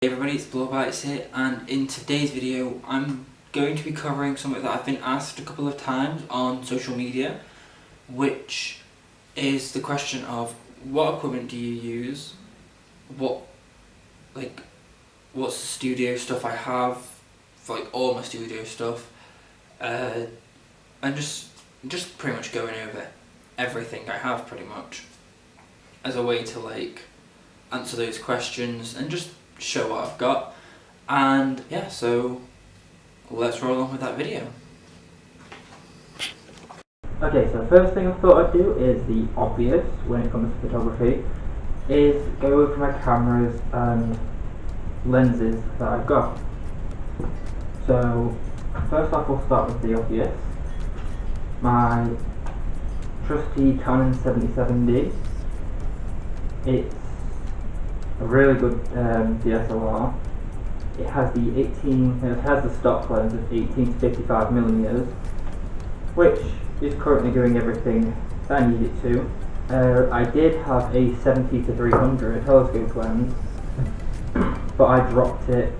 Hey everybody, it's Blowbites here, and in today's video I'm going to be covering something that I've been asked a couple of times on social media, which is the question of what equipment do you use, what's the studio stuff I have, for all my studio stuff, and just pretty much going over everything I have pretty much as a way to answer those questions and just show what I've got. And yeah, so let's roll on with that video. Okay, so first thing I thought I'd do is the obvious when it comes to photography, is go over my cameras and lenses that I've got. So first off, we'll start with the obvious. My trusty Canon 77D. It's a really good DSLR. It has the stock lens of 18 to 55 millimeters, which is currently doing everything that I need it to. I did have a 70 to 300 telescope lens, but I dropped it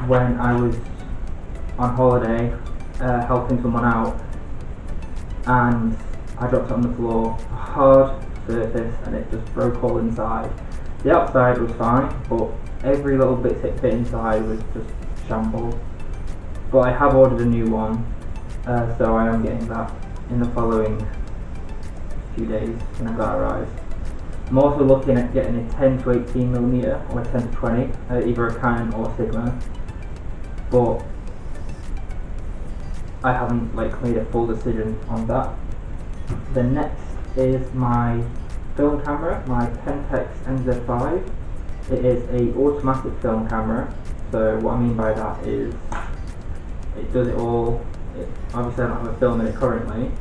when I was on holiday helping someone out, and I dropped it on the floor, a hard surface, and it just broke all inside. The outside was fine, but every little bit inside was just shambles. But I have ordered a new one, so I am getting that in the following few days when that arrives. I'm also looking at getting a 10 to 18 millimeter or a 10 to 20, either a Canon or Sigma, but I haven't made a full decision on that. The next is my film camera, my Pentax NZ5. It is a automatic film camera. So what I mean by that is it does it all. Obviously I don't have a film in it currently,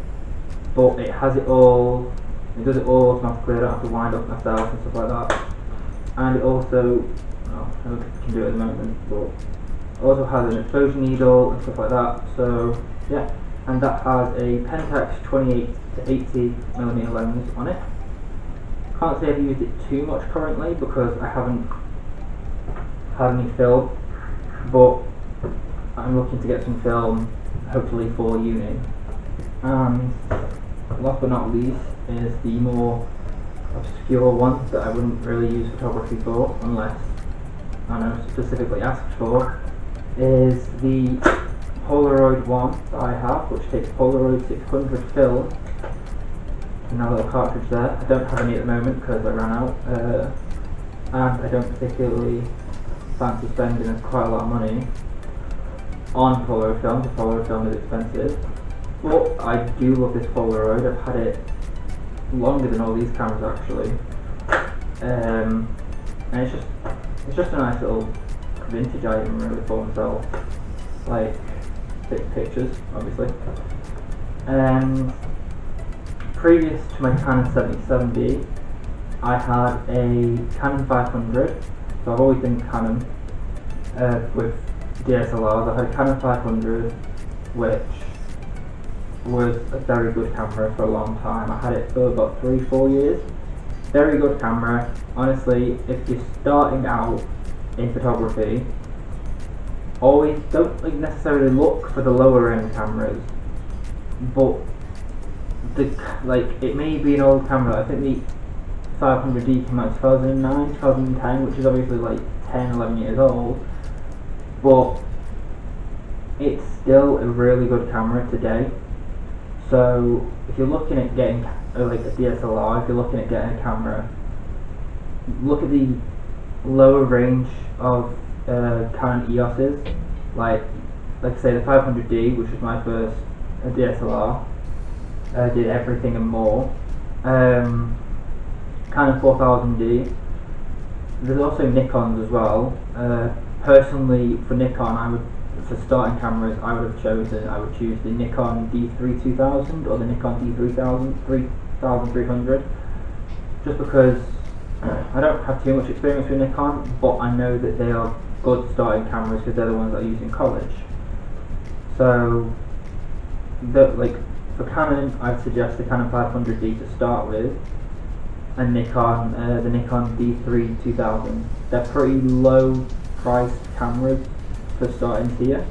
but it has it all. It does it all automatically. I don't have to wind up myself and stuff like that. And it also, I don't think I can do it at the moment, but it also has an exposure needle and stuff like that. So yeah, and that has a Pentax 28 to 80 millimeter lens on it. Can't say I've used it too much currently because I haven't had any film, but I'm looking to get some film hopefully for uni. And last but not least is the more obscure one that I wouldn't really use photography for unless I know specifically asked for, is the Polaroid one that I have, which takes Polaroid 600 film. Another little cartridge there. I don't have any at the moment because I ran out, and I don't particularly fancy spending quite a lot of money on Polaroid film. The Polaroid film is expensive, but I do love this Polaroid. I've had it longer than all these cameras actually, and it's just a nice little vintage item really for myself, take pictures obviously. And previous to my Canon 77D, I had a Canon 500, so I've always been Canon with DSLRs. I had a Canon 500, which was a very good camera for a long time. I had it for about 3-4 years. Very good camera. Honestly, if you're starting out in photography, always don't necessarily look for the lower end cameras, but it may be an old camera. I think the 500D came out in 2009, 2010, which is obviously 10, 11 years old, but it's still a really good camera today. So if you're looking at getting a DSLR, if you're looking at getting a camera, look at the lower range of Canon EOS's, like say the 500D, which was my first DSLR. Did everything and more. Canon 4000D. There's also Nikons as well. Personally, for Nikon, for starting cameras, I would choose the Nikon D3 2000 or the Nikon D3000 3300, just because I don't have too much experience with Nikon, but I know that they are good starting cameras because they're the ones that I use in college. So, for Canon, I'd suggest the Canon 500D to start with, and Nikon, the Nikon D3 2000. They're pretty low priced cameras for starting here.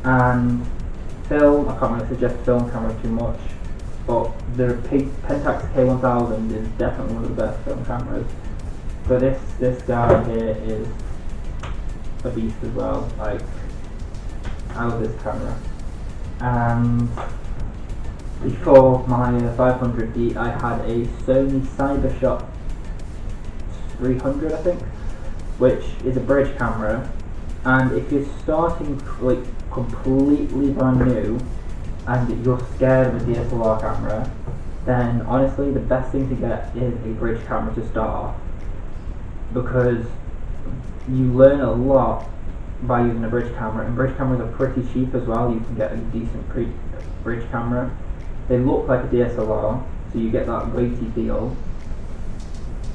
And film, I can't really suggest film camera too much, but the Pentax K1000 is definitely one of the best film cameras. But this guy here is a beast as well. Like, I love this camera. And before my 500D, I had a Sony Cybershot 300, I think, which is a bridge camera. And if you're starting like completely brand new and you're scared of a DSLR camera, then honestly the best thing to get is a bridge camera to start off, because you learn a lot by using a bridge camera, and bridge cameras are pretty cheap as well. You can get a decent bridge camera. They look like a DSLR, so you get that weighty feel,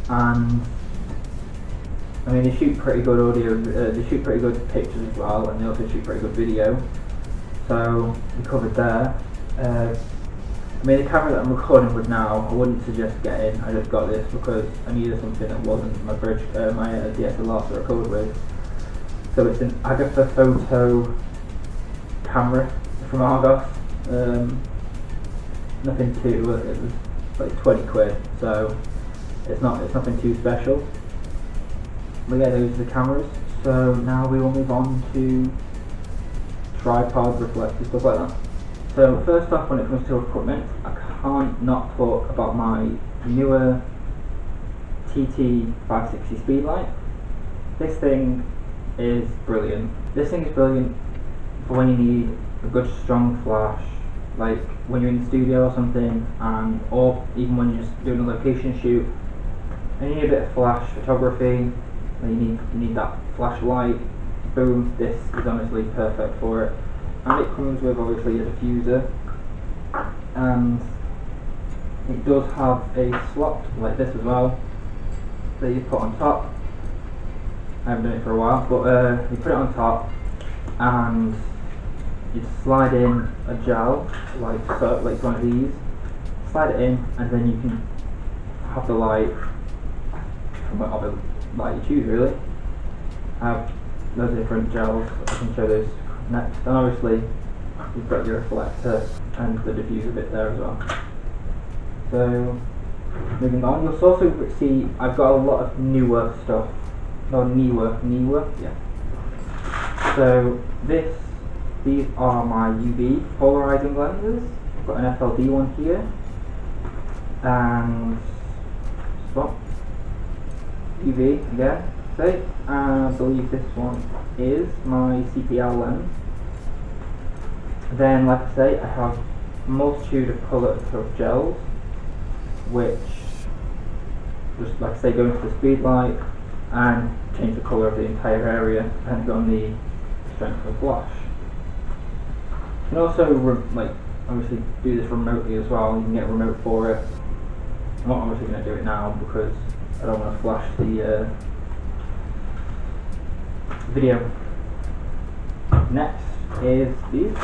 and I mean they shoot pretty good audio, they shoot pretty good pictures as well, and they also shoot pretty good video. So we covered there. I mean the camera that I'm recording with now, I wouldn't suggest getting. I just got this because I needed something that wasn't my DSLR to record with. So it's an Agatha Photo camera from Argos. Nothing too. It was like 20 quid, so it's nothing too special. But yeah, those are the cameras. So now we will move on to tripod, reflectors, stuff like that. So first off, when it comes to equipment, I can't not talk about my newer TT560 Speedlight. This thing is brilliant. This thing is brilliant for when you need a good strong flash, like when you're in the studio or something, and or even when you're just doing a location shoot and you need a bit of flash photography, and you need that flash light. Boom, this is honestly perfect for it. And it comes with obviously a diffuser, and it does have a slot like this as well that you put on top. I haven't done it for a while, but you put it on top and you slide in a gel like so, like one of these. Slide it in, and then you can have the light from whatever light you choose, really. I have loads of different gels. I can show those next, and obviously you've got your reflector and the diffuser bit there as well. So moving on, you'll also see I've got a lot of newer stuff. No, newer, yeah. So these are my UV polarizing lenses. I've got an FLD one here, and swap UV again. So I believe this one is my CPL lens. Then, like I say, I have a multitude of colour of gels, which just, like I say, go into the speed light and change the colour of the entire area depending on the strength of the flash. You can also obviously do this remotely as well. You can get a remote for it. I'm not obviously going to do it now because I don't want to flash the video. Next is these,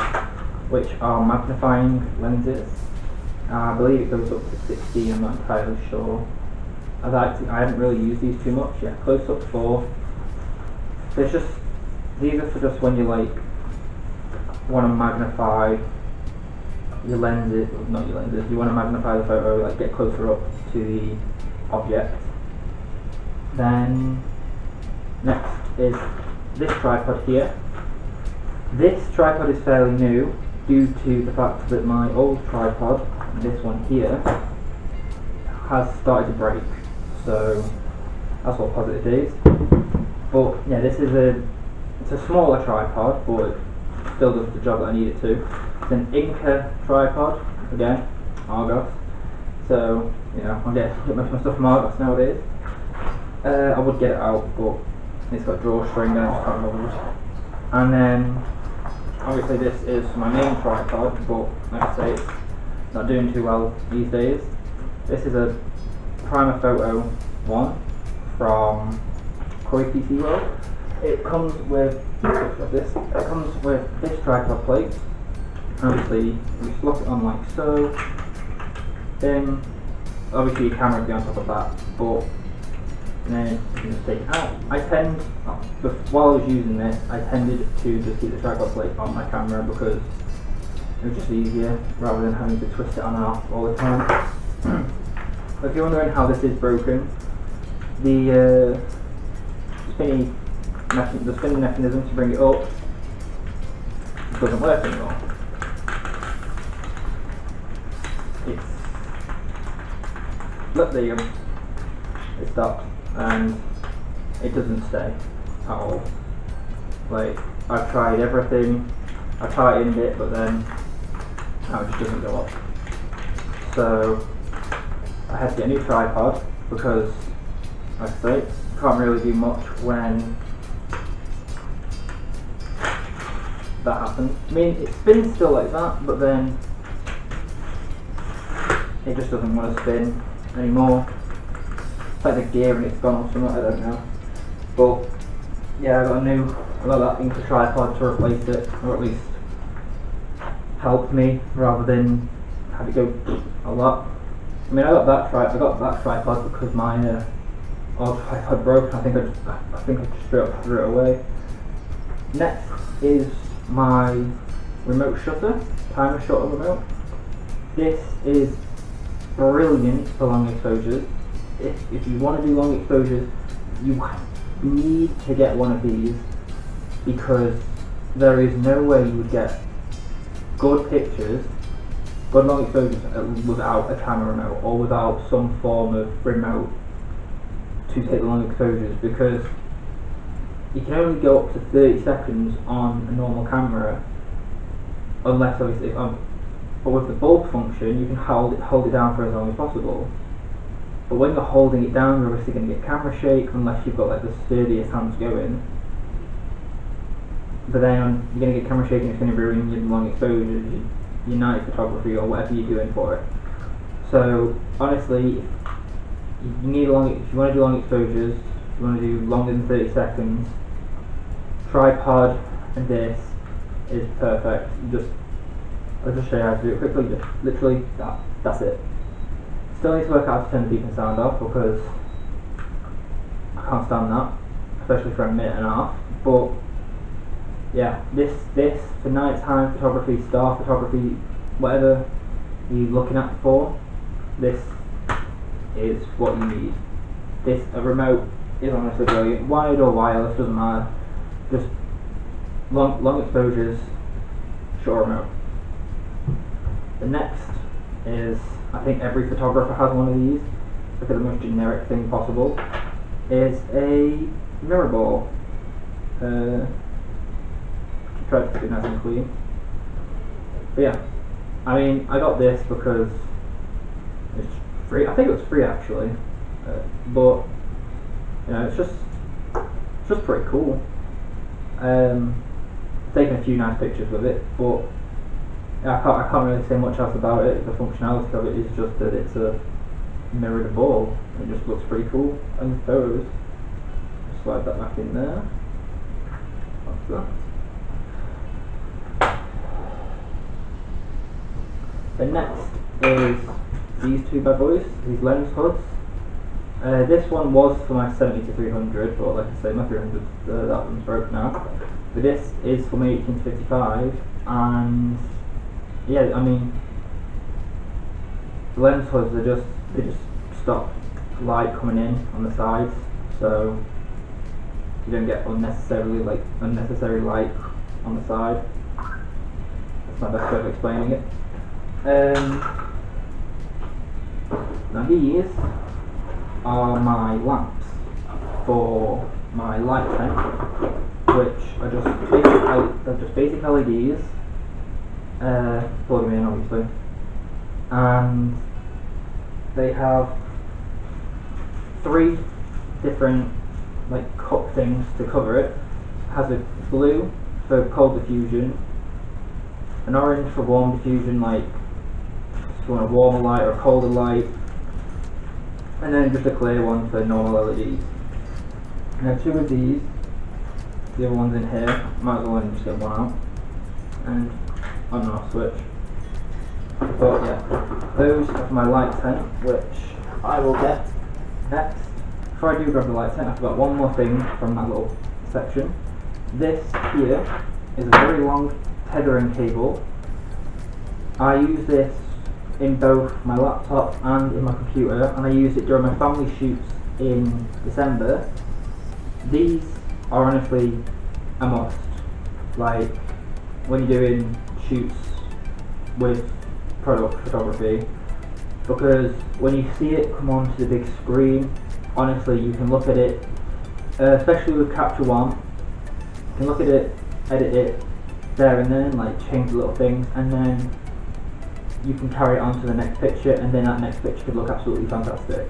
which are magnifying lenses. I believe it goes up to 60, I'm not entirely sure. I haven't really used these too much. Yeah, close up 4. So it's just, these are for just when you like want to magnify your lenses, not your lenses, you want to magnify the photo, like get closer up to the object. Then next is this tripod here. This tripod is fairly new due to the fact that my old tripod, this one here, has started to break. So that's what positive is. But yeah, it's a smaller tripod, but it still does the job that I need it to. It's an Inca tripod, again, Argos. So, you know, I get most of my stuff from Argos nowadays. I would get it out, but it's got drawstring and I just can't remember. And then obviously this is my main tripod, but like I say, it's not doing too well these days. This is a Prima Photo 1 from Koi PC World. It comes with this tripod plate. Obviously we slot it on like so. Then obviously your camera would be on top of that, but then you can just take it out. While I was using this, I tended to just keep the tripod plate on my camera because it was just easier rather than having to twist it on and off all the time. But if you're wondering how this is broken, the spinning mechanism to bring it up doesn't work anymore. Look, there you go. It stopped, and it doesn't stay at all. Like, I've tried everything, I tightened it, but then now it just doesn't go up. So I had to get a new tripod because, like I say, can't really do much when that happens. I mean, it spins still like that, but then it just doesn't want to spin anymore. It's like the gear and it's gone or something, I don't know. But yeah, I got that thing for tripod to replace it, or at least help me rather than have it go a lot. I mean, I got that tripod because my old tripod broke. I think I just straight up threw it away. Next is my remote shutter, timer shutter remote. This is brilliant for long exposures. If you want to do long exposures, you need to get one of these because there is no way you would get good pictures, good long exposures without a camera remote or without some form of remote to take the long exposures, because you can only go up to 30 seconds on a normal camera, unless obviously but with the bulb function you can hold it down for as long as possible. But when you're holding it down, you're obviously going to get camera shake unless you've got like the sturdiest hands going. But then you're going to get camera shake and it's going to ruin your long exposures, your night photography or whatever you're doing for it. So honestly, if you want to do long exposures, if you want to do longer than 30 seconds, tripod and this is perfect. I'll just show you how to do it quickly. Just literally that's it. Still need to work out how to turn the beacon sound off because I can't stand that, especially for a minute and a half. But yeah, this for nighttime photography, star photography, whatever you're looking at for, this is what you need. A remote is honestly brilliant. Wired or wireless, doesn't matter. Just long exposures, short remote. The next is, I think every photographer has one of these, look at the most generic thing possible, is a mirror ball. Try to keep it nice and clean. But yeah, I mean, I got this because it's free. I think it was free actually, but you know, it's just pretty cool. Taken a few nice pictures with it, but I can't really say much else about it. The functionality of it is just that it's a mirrored ball. It just looks pretty cool in the photos. Just slide that back in there. Like that. The next is these two bad boys, these lens hoods. This one was for my 70-300, but like I say, my 300, that one's broke now. But this is for my 18-55, and yeah, I mean, the lens hoods they just stop light coming in on the sides, so you don't get unnecessary light on the side. That's my best way of explaining it. Now these are my lamps for my light tent, which are just basic LEDs. Plug them in obviously, and they have 3 different like cup things to cover it. It has a blue for cold diffusion, an orange for warm diffusion, like if you want a warmer light or a colder light, and then just a clear one for normal LEDs. Now 2 of these, the other one's in here, might as well just get one out and on and off switch. But yeah, those are for my light tent, which I will get next, before I do grab the light tent, I forgot one more thing from that little section. This here is a very long tethering cable. I use this in both my laptop and in my computer, and I used it during my family shoots in December. These are honestly a must. Like when you're doing shoots with product photography, because when you see it come onto the big screen, honestly you can look at it, especially with Capture One, you can look at it, edit it there and then, like change the little things, and then you can carry it on to the next picture, and then that next picture could look absolutely fantastic.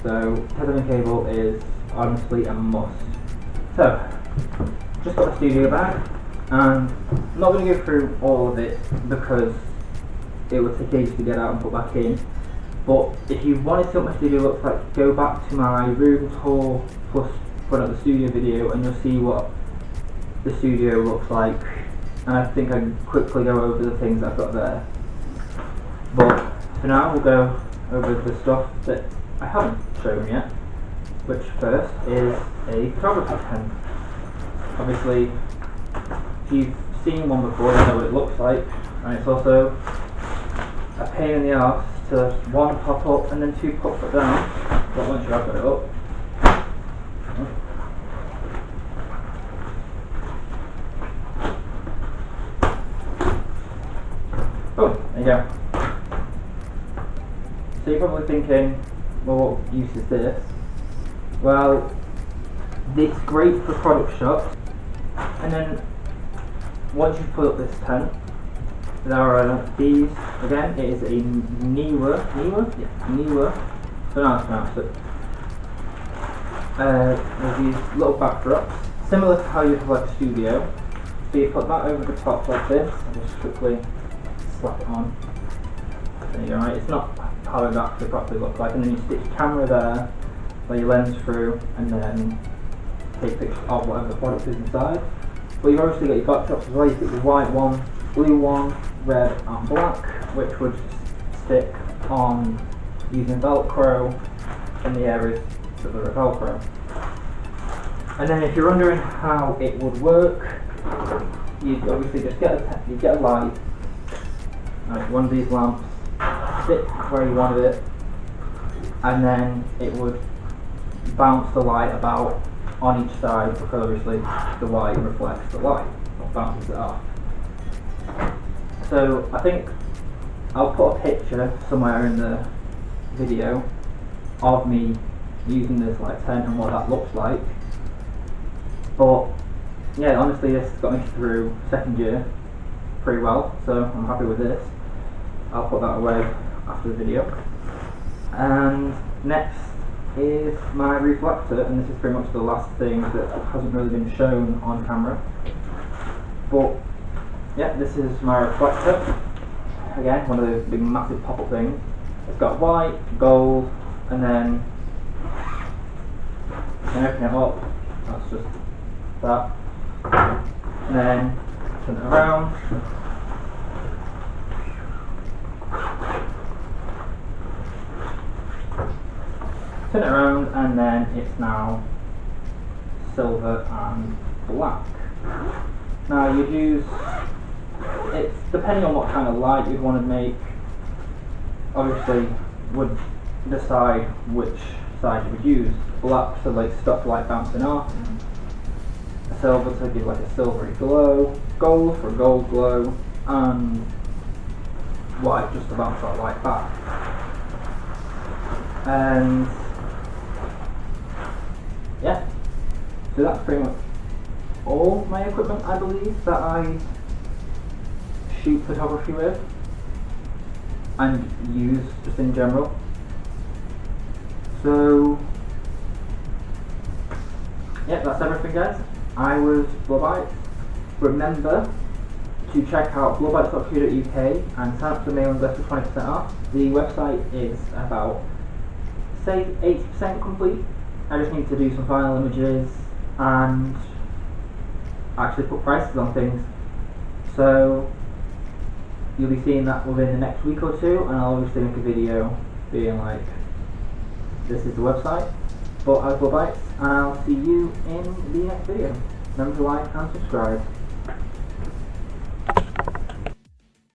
So tethering cable is honestly a must. So just got the studio bag, and I'm not going to go through all of it because it would take ages to get out and put back in. But if you wanted to see what my studio looks like, go back to my room tour plus put up the studio video, and you'll see what the studio looks like. And I think I can quickly go over the things that I've got there. But for now, we'll go over the stuff that I haven't shown yet, which first is a photography pen. Obviously, if you've seen one before, you know what it looks like, and it's also a pain in the arse to one pop up and then two pop it down, but once you have got it up. Oh, there you go. So you're probably thinking, well, what use is this? Well, it's great for product shots, and then once you put up this pen, there are these, again, it is a Newer, don't pronounce it. There's these little backdrops, similar to how you have like a studio. So you put that over the top like this, and just quickly slap it on. There you go, right? It's not how it actually properly looks like, and then you stick your camera there, lay your lens through, and then take pictures of whatever the product is inside. But you've obviously got your backdrops as well. You've got your white one, blue one, red and black, which would stick on using Velcro in the areas that are Velcro. And then if you're wondering how it would work, you'd obviously just get a light, like one of these lamps, stick where you wanted it, and then it would bounce the light about on each side, because obviously the white reflects the light, or bounces it off. So I think I'll put a picture somewhere in the video of me using this light tent and what that looks like. But yeah, honestly this got me through second year pretty well, so I'm happy with this. I'll put that away after the video. And next is my reflector, and this is pretty much the last thing that hasn't really been shown on camera. But yeah, this is my reflector. Again, one of those big massive pop-up things. It's got white, gold, and then you can open it up. That's just that. And then turn it around. Turn it around, and then it's now silver and black. Now you'd use, it's depending on what kind of light you'd want to make, obviously would decide which side you would use. Black to like stop light bouncing off, silver to give like a silvery glow, gold for a gold glow, and white just to bounce that light back. And yeah, so that's pretty much all my equipment, I believe, that I shoot photography with and use just in general. So yeah, that's everything guys. I was Blowbites. Remember to check out blowbites.co.uk and sign up to the mailing list for 20% off. The website is about, say, 80% complete. I just need to do some final images and actually put prices on things. So you'll be seeing that within the next week or two, and I'll obviously make a video being like, this is the website for Apple Bytes, and I'll see you in the next video. Remember to like and subscribe.